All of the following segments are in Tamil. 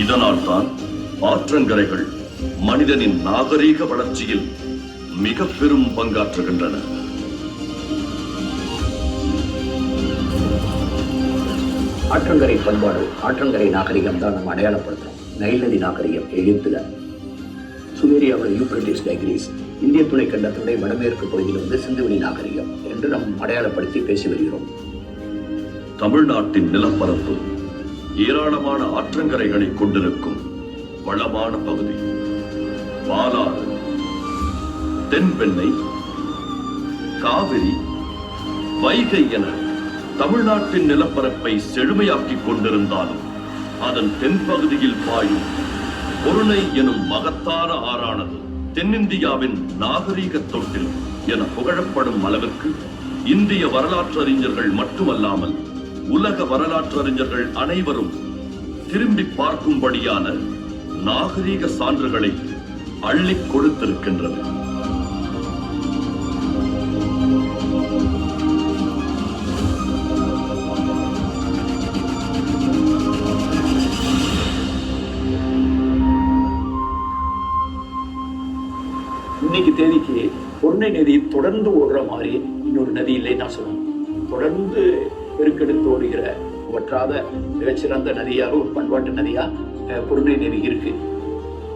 இதனால் தான் ஆற்றங்கரைகள் மனிதனின் நாகரீக வளர்ச்சியில் மிக பெரும் பங்காற்றுகின்றன. ஆற்றங்கரை பண்பாடு, ஆற்றங்கரை நாகரிகம் தான் நம்ம அடையாளப்படுத்துறோம். நைல் நதி நாகரிகம் எகிப்துல, சுமேரியாவோட யூப்ரட்டிஸ் டைக்ரீஸ், இந்திய துணைக்கண்டத்துடைய வடமேற்கு பகுதியில் வந்து சிந்துவெளி நாகரிகம் என்று நாம் அடையாளப்படுத்தி பேசி வருகிறோம். தமிழ்நாட்டின் நிலப்பரப்பு ஏராளமான ஆற்றங்கரைகளை கொண்டிருக்கும் வளமான பகுதி. பாலாறு, தென்பெண்ணை, காவிரி, வைகை என தமிழ்நாட்டின் நிலப்பரப்பை செழுமையாக்கிக் கொண்டிருந்தாலும் அதன் தென்பகுதியில் பாயும் பொருணை எனும் மகத்தான ஆறானது தென்னிந்தியாவின் நாகரீக தொட்டில் என புகழப்படும் அளவிற்கு இந்திய வரலாற்றறிஞர்கள் மட்டுமல்லாமல் உலக வரலாற்றறிஞர்கள் அனைவரும் திரும்பி பார்க்கும்படியான நாகரீக சான்றுகளை அள்ளிக் கொடுத்திருக்கின்றன. இன்னைக்கு தேதிக்கு பொருணை நதி தொடர்ந்து ஓடுற மாதிரி இன்னொரு நதி இல்லை நான் சொல்லணும். தொடர்ந்து பெருக்கெடுத்து ஓடுகிற வற்றாத மிகச்சிறந்த நதியாக, ஒரு பண்பாட்டு நதியா பொருணை நதி இருக்கு.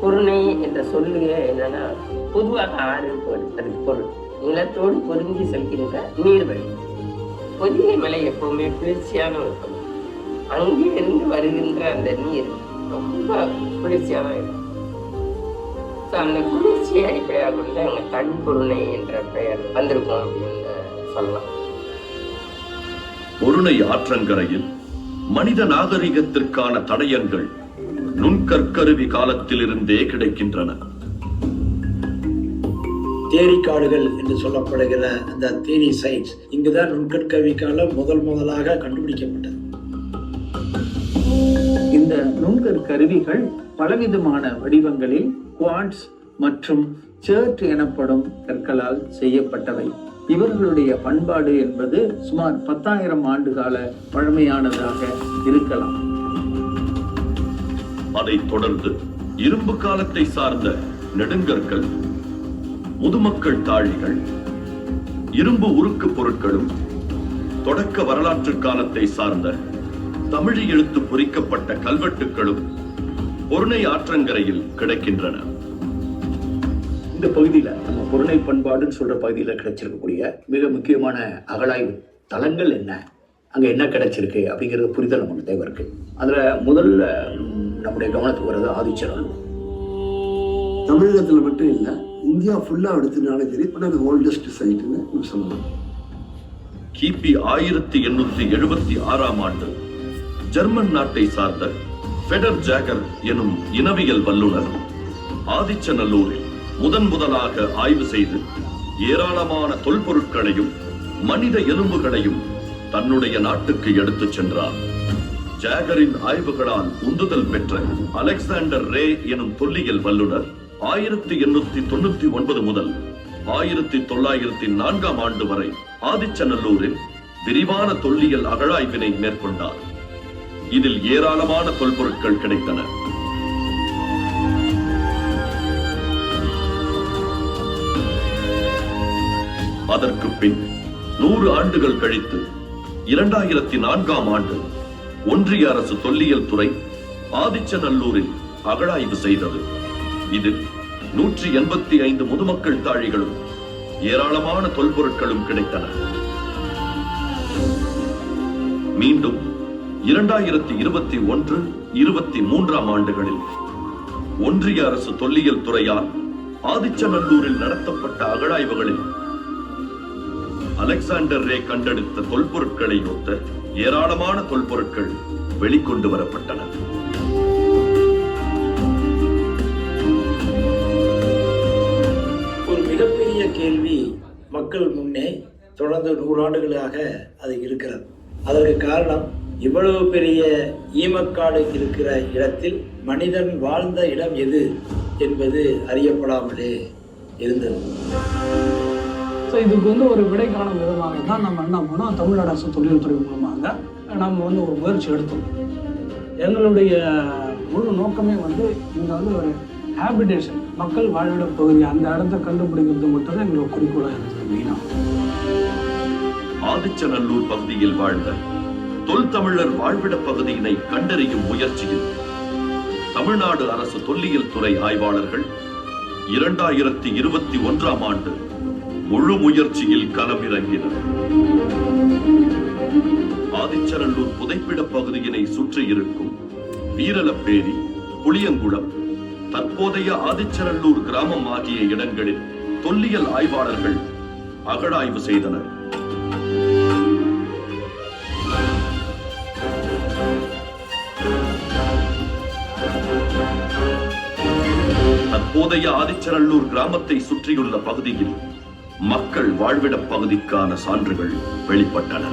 பொருணை என்ற சொல்லுங்க என்னன்னா, பொதுவாக ஆறு அதுக்கு பொருள் நிலத்தோடு பொருந்தி செல்கின்ற நீர்வழி. பொதிகை மலை எப்பவுமே குளிர்ச்சியான இருக்கும். அங்கிருந்து வருகின்ற அந்த நீர் ரொம்ப குளிர்ச்சியான இருக்கும். அந்த குளிர்ச்சியை அடிப்படையாக கொண்டு அங்கே தன் பொருணை என்ற பெயர் வந்திருக்கும் அப்படின்னு சொல்லலாம். பொருணை ஆற்றங்கரையில் மனித நாகரிகத்திற்கான தடயங்கள் நுண்கற்கருவி காலத்திலிருந்தே கிடைக்கின்றன. தேரி காடுகள் என்று சொல்லப்படுகிற அந்த தேரி சைட்ஸ் இங்குதான் நுண்கற்கருவி காலம் முதலாக கண்டுபிடிக்கப்பட்டது. இந்த நுண்கற்கருவிகள் பலவிதமான வடிவங்களில் குவார்ட்ஸ் மற்றும் சர்ட் எனப்படும் கற்களால் செய்யப்பட்டவை. இவர்களுடைய பண்பாடு என்பது சுமார் 10,000 ஆண்டுகால பழமையானதாக இருக்கலாம். அதைத் தொடர்ந்து இரும்பு காலத்தை சார்ந்த நெடுங்கற்கள், முதுமக்கள் தாழிகள், இரும்பு உருக்கு பொருட்களும் தொடக்க வரலாற்று காலத்தை சார்ந்த தமிழ் எழுத்து பொறிக்கப்பட்ட கல்வெட்டுகளும் பொருணை ஆற்றங்கரையில் கிடைக்கின்றன. இந்த பகுதியில நம்ம பொருணை பண்பாடுன்னு சொல்ற பகுதியில கிடைச்சிருக்கக்கூடிய மிக முக்கியமான அகழாய்வு தலங்கள் என்ன, அங்க என்ன கிடைச்சிருக்கு அப்படிங்கிறது புரிதல் நமக்கு தேவை இருக்கு. அதுல முதல்ல நம்முடைய கவனத்துக்கு வர்றது ஆதிச்சநல்லூர். தமிழகத்துல மட்டும் இல்ல, இந்தியா ஃபுல்லா எடுத்துனாலும் சரி, அது ஓல்டஸ்ட் சைட்னு சொல்லலாம். கிபி 1876 ஆண்டு ஜெர்மன் நாட்டை சார்ந்த ஃபெடர் ஜாகர் எனும் இனவியல் வல்லுநர் ஆதிச்சநல்லூரில் முதலாக ஆய்வு செய்து ஏராளமான தொல்பொருட்களையும் மனித எலும்புகளையும் தன்னுடைய நாட்டுக்கு எடுத்துச் சென்றார். ஜாகரின் ஆய்வுகளால் உந்துதல் பெற்ற அலெக்சாண்டர் ரே எனும் தொல்லியல் வல்லுநர் 1899 முதல் 1904 ஆண்டு வரை ஆதிச்சநல்லூரில் விரிவான தொல்லியல் அகழாய்வினை மேற்கொண்டார். இதில் ஏராளமான தொல்பொருட்கள் கிடைத்தன. அதற்கு பின் 100 ஆண்டுகள் கழித்து 2004 ஆண்டு ஒன்றிய அரசு தொல்லியல் துறை ஆதிச்சநல்லூரில் அகழாய்வு செய்தது. இதில் 185 முதுமக்கள் தாழிகளும் ஏராளமான தொல்பொருட்களும் கிடைத்தன. மீண்டும் 2021-23 ஆண்டுகளில் ஒன்றிய அரசு தொல்லியல் துறையால் ஆதிச்சநல்லூரில் நடத்தப்பட்ட அகழாய்வுகளில் அலெக்சாண்டர் ரே கண்டெடுத்த தொல்பொருட்களை ஒத்த ஏராளமான தொல்பொருட்கள் வெளிக்கொண்டு வரப்பட்டன. ஒரு மிகப்பெரிய கேள்வி மக்கள் முன்னே தொடர்ந்து 100 ஆண்டுகளாக அது இருக்கிறது. அதற்கு காரணம், இவ்வளவு பெரிய ஈமக்காடு இருக்கிற இடத்தில் மனிதன் வாழ்ந்த இடம் எது என்பது அறியப்படாமலே இருந்தது. ஸோ இதுக்கு ஒரு விடை காணும் விதமாக தான் நம்ம என்ன பண்ணோம், தமிழ்நாடு அரசு தொழில்துறை மூலமாக நம்ம ஒரு முயற்சி எடுத்தோம். எங்களுடைய முழு நோக்கமே வந்து இங்கே வந்து ஒரு ஹேபிடேஷன், மக்கள் வாழ்விட பகுதி, அந்த இடத்த கண்டுபிடிக்கிறது மட்டும் தான் எங்களோட குறிக்கோளாக இருந்தது மெயினாக. ஆதிச்சநல்லூர் பகுதியில் வாழ்ந்த தொல்தமிழர் வாழ்விட பகுதியினை கண்டறியும் முயற்சியில் தமிழ்நாடு அரசு தொல்லியல் துறை ஆய்வாளர்கள் 2021ஆம் ஆண்டு முழு முயற்சியில் களமிறங்கினர். ஆதிச்சநல்லூர் புதைப்பிட பகுதியினை சுற்றி இருக்கும் வீரலப்பேரி, புளியங்குளம், தற்போதைய ஆதிச்சநல்லூர் கிராமம் ஆகிய இடங்களில் தொல்லியல் ஆய்வாளர்கள் அகழாய்வு செய்தனர். தற்போதைய ஆதிச்சநல்லூர் கிராமத்தை சுற்றியுள்ள பகுதியில் மக்கள் வாழ்விட பகுதிக்கான சான்றுகள் வெளிப்பட்டன.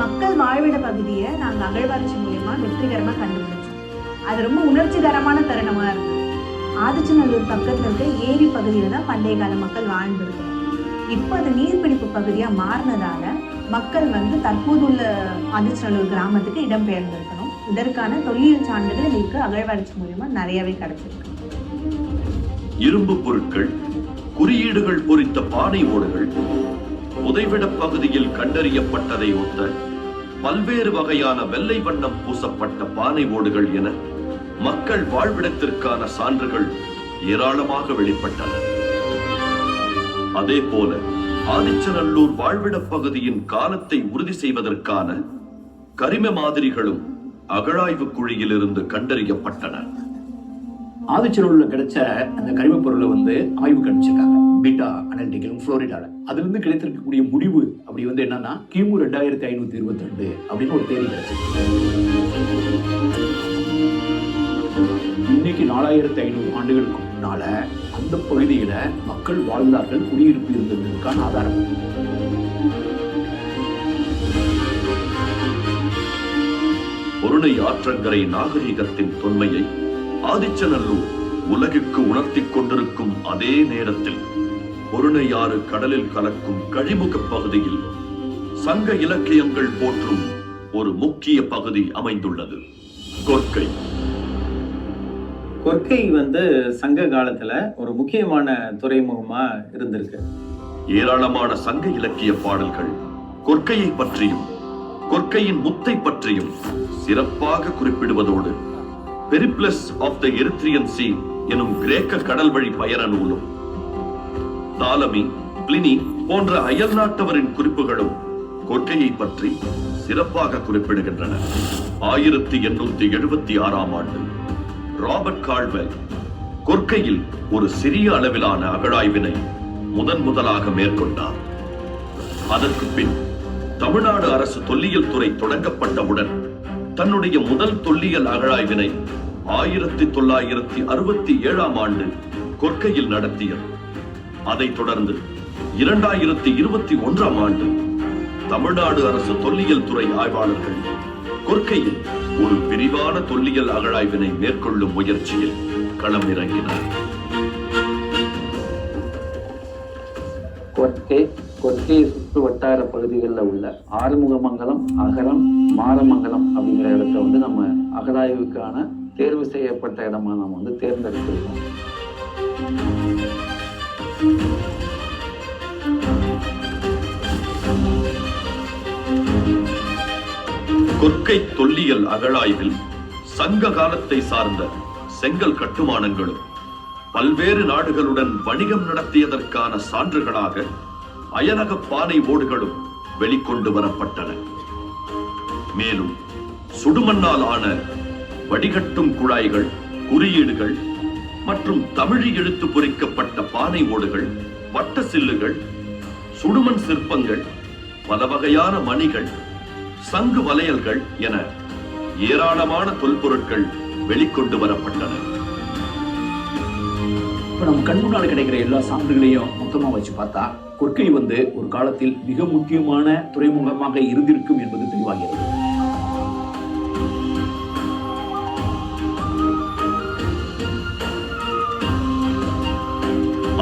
மக்கள் வாழ்விட பகுதியை நாங்க அகழ்வாராய்ச்சி மூலமா வெற்றிகரமா கண்டுபிடிச்சோம். அது ரொம்ப உணர்ச்சிகரமான தருணமா இருந்தது. ஆதிச்சநல்லூர் பக்கத்துல இருக்க ஏரி பகுதியில தான் பண்டைய கால மக்கள் வாழ்ந்திருக்காங்க. இப்போ அது நீர்பிடிப்பு பகுதியா மாறினதால மக்கள் வந்து தற்போதுள்ள ஆதிச்சநல்லூர் கிராமத்துக்கு இடம்பெயர்ந்திருக்கணும். இதற்கான தொல்லியல் சான்றுகள் எங்களுக்கு அகழ்வாராய்ச்சி மூலமா நிறையவே கிடைச்சிருக்கு. இரும்பு பொருட்கள், குறியீடுகள் பொறித்த பானை ஓடுகள், புதைவிட பகுதியில் கண்டறியப்பட்டதை ஒத்த பல்வேறு வகையான வெள்ளை வண்ணம் பூசப்பட்ட பானை ஓடுகள் என மக்கள் வாழ்விடத்திற்கான சான்றுகள் ஏராளமாக வெளிப்பட்டன. அதே போல ஆதிச்சநல்லூர் வாழ்விட பகுதியின் காலத்தை உறுதி செய்வதற்கான கரிம மாதிரிகளும் அகழாய்வு குழியிலிருந்து கண்டறியப்பட்டன. ஆதிச்சநல்லூர்ல கிடைச்ச அந்த கரிமப் பொருளை வந்து ஆய்வு கணிச்சிருக்காங்க, பீட்டா அனலிட்டிக்கல் புளோரிடால. அதுல இருந்து கிடைத்திருக்கக்கூடிய முடிவு அப்படி வந்து என்னன்னா கிமு 2522 அப்படின்னு ஒரு தேதி கிடைச்சிருக்கு. இன்னைக்கு 4500 ஆண்டுகளுக்கு முன்னால அந்த பகுதியில மக்கள் வாழ்ந்தார்கள், குடியிருப்பு இருந்ததற்கான ஆதாரம். பொருணை ஆற்றங்கரை நாகரிகத்தின் தொன்மையை ஆதிச்சநல்லூர் உலகிற்கு உணர்த்திக் கொண்டிருக்கும் அதே நேரத்தில் பொருணையாறு கடலில் கலக்கும் கழிமுக பகுதியில் சங்க இலக்கியங்கள் போற்றும் ஒரு முக்கிய பகுதி அமைந்துள்ளது, கொற்கை. கொற்கை வந்து சங்க காலத்துல ஒரு முக்கியமான துறைமுகமா இருந்திருக்கு. ஏராளமான சங்க இலக்கிய பாடல்கள் கொற்கையை பற்றியும் கொற்கையின் முத்தை பற்றியும் சிறப்பாக குறிப்பிடுவதோடு பெரிப்ளஸ் ஆஃப் த எரித்ரியன் சீ எனும் கிரேக்க கடல் வழி பயண நூலும் தாலமி, பிளினி போன்ற அயல் நாட்டவரின் குறிப்புகளும் கொற்கையை பற்றி சிறப்பாக குறிப்பிடுகின்றன. 1876ஆம் ஆண்டு ராபர்ட் கால்வெல் கொற்கையில் ஒரு சிறிய அளவிலான அகழாய்வினை முதலாக மேற்கொண்டார். அதற்கு பின் தமிழ்நாடு அரசு தொல்லியல் துறை தொடங்கப்பட்டவுடன் தன்னுடைய முதல் தொல்லியல் அகழாய்வினை 1967ஆம் ஆண்டு கொற்கையில் நடத்தியது. அதைத் தொடர்ந்து 2021ஆம் ஆண்டு தமிழ்நாடு அரசு தொல்லியல் துறை ஆய்வாளர்கள் கொற்கையில் ஒரு விரிவான தொல்லியல் அகழாய்வினை மேற்கொள்ளும் முயற்சியில் களம் இறங்கினார். கொற்கை சுற்று வட்டார பகுதிகளில் உள்ள ஆறுமுகமங்கலம், அகரம், மாரமங்கலம் அப்படிங்கிற இடத்த வந்து நம்ம அகழாய்வுக்கான தேர்வு செய்யப்பட்ட இடமா நம்ம வந்து தேர்ந்தெடுத்திருக்கோம். கொற்கை தொல்லியல் அகழாய்வில் சங்க காலத்தை சார்ந்த செங்கல் கட்டுமானங்களும் பல்வேறு நாடுகளுடன் வணிகம் நடத்தியதற்கான சான்றுகளாக அயனக பானை ஓடுகளும் வெளிக்கொண்டு வரப்பட்டன. மேலும் சுடுமண்ணால் ஆன வடிகட்டும் குழாய்கள், குறியீடுகள் மற்றும் தமிழி எழுத்து பொறிக்கப்பட்ட பானை ஓடுகள், வட்ட சில்லுகள், சுடுமண் சிற்பங்கள், பல வகையான மணிகள், சங்கு வளையல்கள் என ஏராளமான தொல்பொருட்கள் வெளிக்கொண்டு வரப்பட்டன. இப்ப நம்ம கண் முன்னால் கிடைக்கிற எல்லா சான்றுகளையும் மொத்தமா வச்சு பார்த்தா கொற்கை வந்து ஒரு காலத்தில் மிக முக்கியமான துறைமுகமாக இருந்திருக்கும் என்பது தெளிவாகிறது.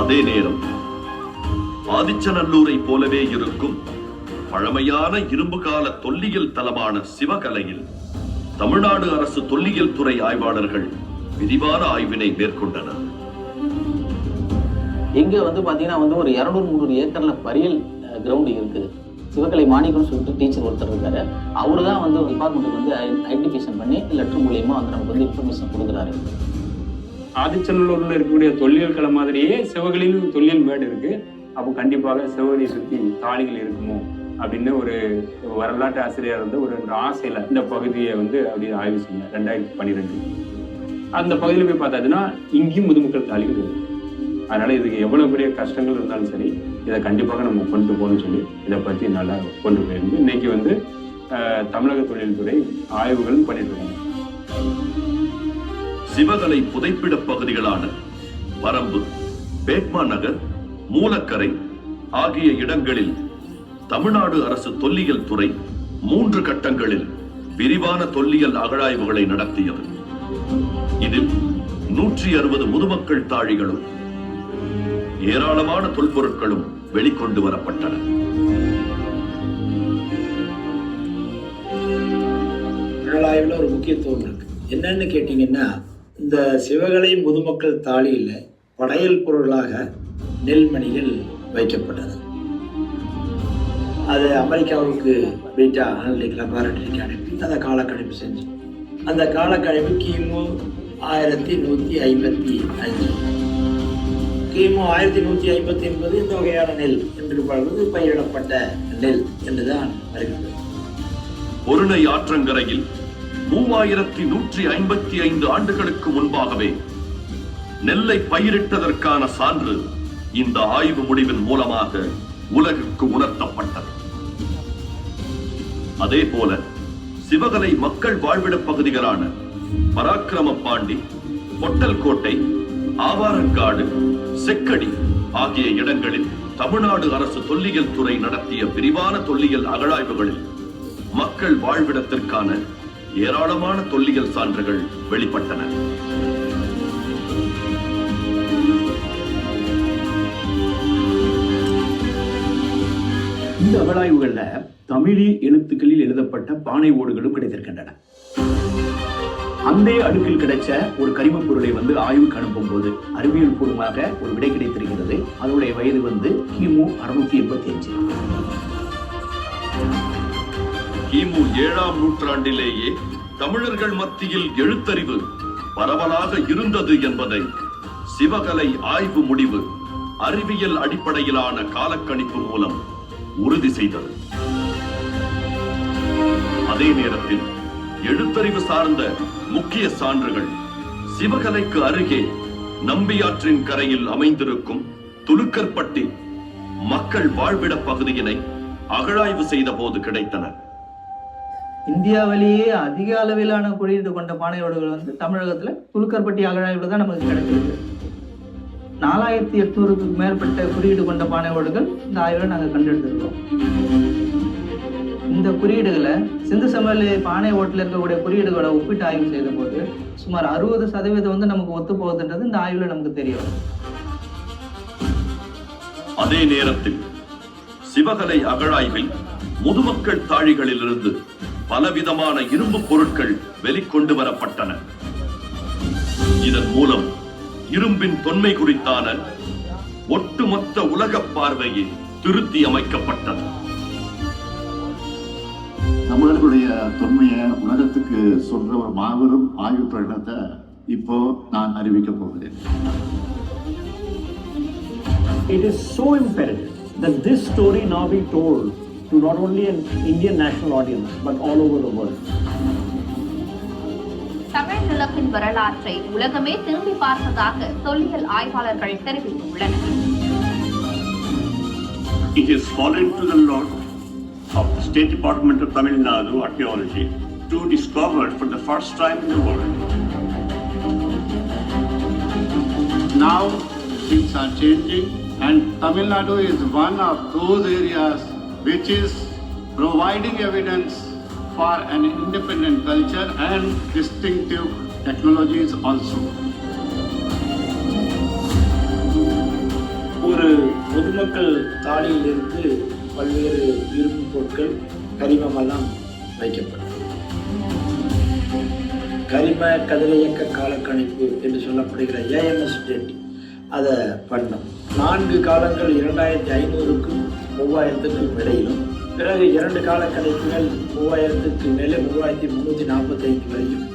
அதே நேரம் ஆதிச்சநல்லூரை போலவே இருக்கும் பழமையான இரும்பு கால தொல்லியல் தலமான சிவகலையில் தமிழ்நாடு அரசு தொல்லியல் துறை ஆய்வாளர்கள் விரிவான ஆய்வினை மேற்கொண்டனர். இங்க பாத்தீங்கன்னா ஒரு 200-300 ஏக்கர்ல பரியல் கிரவுண்ட் இருக்குது. சிவகலை மாணிக்கம்னு சொல்லிட்டு டீச்சர் ஒருத்தர் இருக்காரு. அவரு தான் டிபார்ட்மெண்ட்டுக்கு ஐடென்டிஃபிகேஷன் பண்ணி லெட்டர் மூலியமா நமக்கு இன்ஃபர்மேஷன் கொடுக்குறாரு. ஆதிச்சநல்லூர்ல இருக்கக்கூடிய தொல்லியல் களம் மாதிரியே சிவகலையிலும் தொல்லியல் மேடு இருக்கு. அப்போ கண்டிப்பாக சிவகலையை சுற்றி தாளிகள் இருக்குமோ அப்படின்னு ஒரு வரலாற்று ஆசிரியர் ஒரு ஆசையில இந்த பகுதியை அப்படி ஆய்வு செஞ்சார் 2012. அந்த பகுதியில் போய் பார்த்தாச்சுன்னா இங்கேயும் முதுமக்கள் தாளிகள் இருக்கு. அதனால இதுக்கு எவ்வளவு பெரிய கஷ்டங்கள் இருந்தாலும் சரி, இதை கண்டிப்பாக நம்ம கொண்டு போகணும்னு சொல்லி இதை பற்றி நல்லா கொண்டு போயிருந்து இன்னைக்கு தமிழக தொழில்துறை ஆய்வுகள் பண்ணிட்டு இருக்காங்க. சிவகலை புதைப்பிட பகுதிகளான வரம்பு, பேட்மா நகர், மூலக்கரை ஆகிய இடங்களில் தமிழ்நாடு அரசு தொல்லியல் துறை 3 கட்டங்களில் விரிவான தொல்லியல் அகழாய்வுகளை நடத்தியது. இதில் 160 முதுமக்கள் தாழிகளும் ஏராளமான தொல்பொருட்களும் வெளிக்கொண்டு வரப்பட்டன. அகழாய்வுல ஒரு முக்கியத்துவம் இருக்கு. என்னன்னு கேட்டீங்கன்னா, இந்த சிவகலை முதுமக்கள் தாழியில படையல் பொருளாக நெல்மணிகள் வைக்கப்பட்டது. அது அமெரிக்காவுக்கு பீட்டா அனலிட்டிக் லெபார்டரிக்கு அனுப்பி அதை காலக்கணிப்பு செஞ்சு, அந்த காலக்கணிப்பு கிமு 1155, கிமு 1159 இந்த வகையான நெல் என்று படுவது பயிரிடப்பட்ட நெல் என்றுதான் வருகிறது. பொருணை ஆற்றங்கரையில் 3155 ஆண்டுகளுக்கு முன்பாகவே நெல்லை பயிரிட்டதற்கான சான்று இந்த ஆய்வு முடிவின் மூலமாக உலகுக்கு உணர்த்தப்பட்டது. அதே போல சிவகலை மக்கள் வாழ்விட பகுதிகளான பராக்கிரம பாண்டி, பொட்டல்கோட்டை, ஆவாரங்காடு, செக்கடி ஆகிய இடங்களில் தமிழ்நாடு அரசு தொல்லியல் துறை நடத்திய விரிவான தொல்லியல் அகழாய்வுகளில் மக்கள் வாழ்விடத்திற்கான ஏராளமான தொல்லியல் சான்றுகள் வெளிப்பட்டன. இந்த அகழாய்வுகள்ல தமிழி எழுத்துக்களில் எழுதப்பட்ட பானை ஓடுகளும் கிடைத்திருக்கின்றன. அந்த அடுக்கில் கிடைச்ச ஒரு கரிமப் பொருளை ஆய்வுக்கு அனுப்பும் போது அறிவியல் பூர்வமாக ஒரு விடை கிடைத்திருக்கிறது. அதனுடைய வயது கிமு 685. கிமு 7ஆம் நூற்றாண்டிலேயே தமிழர்கள் மத்தியில் எழுத்தறிவு பரவலாக இருந்தது என்பதை சிவகலை ஆய்வு முடிவு அறிவியல் அடிப்படையிலான காலக்கணிப்பு மூலம் உறுதி செய்தது. அதே நேரத்தில் எழுத்தறிவு சார்ந்த முக்கிய சான்றுகள் சிவகலைக்கு அருகே நம்பியாற்றின் கரையில் அமைந்திருக்கும் துலுக்கர்பட்டி மக்கள் வாழ்விட பகுதியினை அகழாய்வு செய்த போது கிடைத்தன. இந்தியாவிலேயே அதிக அளவிலான குறியீடு கொண்ட பானையோடுகள் தமிழகத்துல துலுக்கர்பட்டி அகழாய்வுல தான் நமக்கு கிடைச்சிருக்கு. 4800க்கு மேற்பட்ட குறியீடு கொண்ட பானையோடுகள் இந்த ஆய்வுல நாங்கள் கண்டெடுத்திருக்கோம். இந்த குறியீடுகளை சிந்து சமவெளி பானை ஓட்டில் இருக்கக்கூடிய குறியீடுகளை ஒப்பிட்டு ஆய்வு செய்த போது சுமார் 60% நமக்கு ஒத்து போகுதுன்றது இந்த ஆய்வுல நமக்கு தெரியும். அதே நேரத்தில் சிவகலை அகழாய்வில் முதுமக்கள் தாழிகளிலிருந்து பலவிதமான இரும்பு பொருட்கள் வெளிக்கொண்டு வரப்பட்டன. இதன் மூலம் இரும்பின் தொன்மை குறித்தான ஒட்டுமொத்த உலக பார்வையை திருத்தி அமைக்கப்பட்டது. தமிழர்களுடைய தொன்மையை உலகத்துக்கு சொல்ற ஒரு மாபெரும் ஆய்வு பயணத்தை இப்போ நான் அறிவிக்க போகிறேன். It is so imperative that this story now be told to not only an Indian national audience but all over the world. Tamil நிலத்தின் வரலாற்றை உலகமே திரும்பி பார்த்ததாக தொல்லியல் ஆய்வாளர்கள் தெரிவித்துள்ளனர். It is fallen to the lot of the State Department of Tamil Nadu Archaeology to discover for the first time in the world. Now things are changing and Tamil Nadu is one of those areas which is providing evidence for an independent culture and distinctive technologies also. ஒரு பொதுமக்கள் தாளியிலிருந்து பல்வேறு இரும்பு பொருட்கள் கரிமமெல்லாம் வைக்கப்பட்டது. கரிம கதிரியக்க காலக்கணிப்பு என்று சொல்லப்படுகிற ஏஎம்எஸ் டேட் அதை பண்ணோம். 4 காலங்கள் 2500க்கும் 3000க்கும் இடையிலும், பிறகு 2 காலக்கணிப்புகள் 3000க்கு மேலே 3345 வரையும்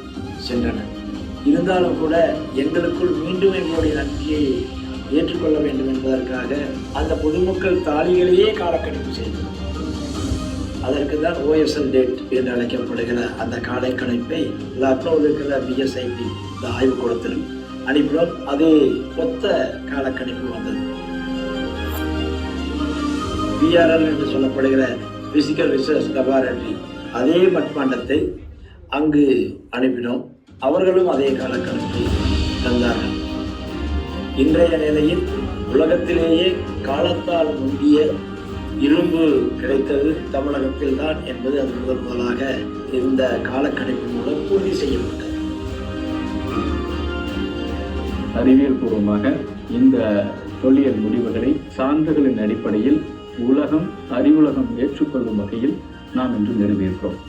சென்றன. இருந்தாலும் கூட எங்களுக்குள் மீண்டும் எங்களுடைய நன்றியை ஏற்றுக்கொள்ள வேண்டும் என்பதற்காக அந்த பொதுமக்கள் தாலிகளையே காலக்கணிப்பு செய்தோம். அதற்கு தான் ஓஎஸ்எல் டேட் என்று அழைக்கப்படுகிற அந்த காலக்கணிப்பை லக்னோவில் இருக்கிற பிஎஸ்ஐபி இந்த ஆய்வுக்கூடத்தில் அனுப்பினோம். அதே மொத்த காலக்கணிப்பு வந்தது. பிஆர்எல் என்று சொல்லப்படுகிற பிசிக்கல் ரிசர்ச் லெபார்டரி அதே மட்பாண்டத்தை அங்கு அனுப்பினோம். அவர்களும் அதே காலக்கணிப்பை தந்தார்கள். இன்றைய நிலையில் உலகத்திலேயே காலத்தால் முந்திய இரும்பு கிடைத்தது தமிழகத்தில் தான் என்பது அது முதலாக இந்த காலக்கணிப்பு மூலம் உறுதி செய்யப்பட்டது. அறிவியல் பூர்வமாக இந்த தொல்லியல் முடிவுகளை சான்றுகளின் அடிப்படையில் உலகம் அறிவுலகம் ஏற்றுக்கொள்ளும் வகையில் நாம் இன்று நிறுவியிருக்கிறோம்.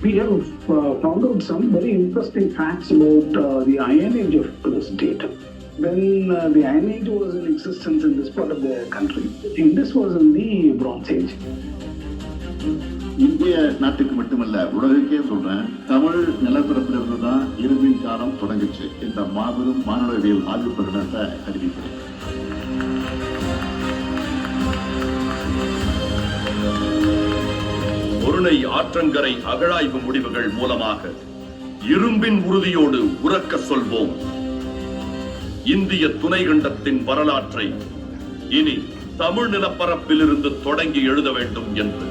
We have found out some very interesting facts about the Iron Age of this date. When the Iron Age was in existence in this part of the country, Indus was in the Bronze Age. இந்திய நாட்டுக்கு மட்டுமல்ல, உலகுக்கே சொல்றேன், தமிழ் நிலப்பரப்பிலிருந்து தான் இரும்பின் காலம் தொடங்குச்சு. இந்த மாபெரும் மானுடவியல் ஆய்வு பிரகடனத்தை அறிவிக்கிறேன். பொருணை ஆற்றங்கரை அகழாய்வு முடிவுகள் மூலமாக இரும்பின் உறுதியோடு உரக்க சொல்வோம், இந்திய துணைக்கண்டத்தின் வரலாற்றை இனி தமிழ் நிலப்பரப்பிலிருந்து தொடங்கி எழுத வேண்டும் என்று.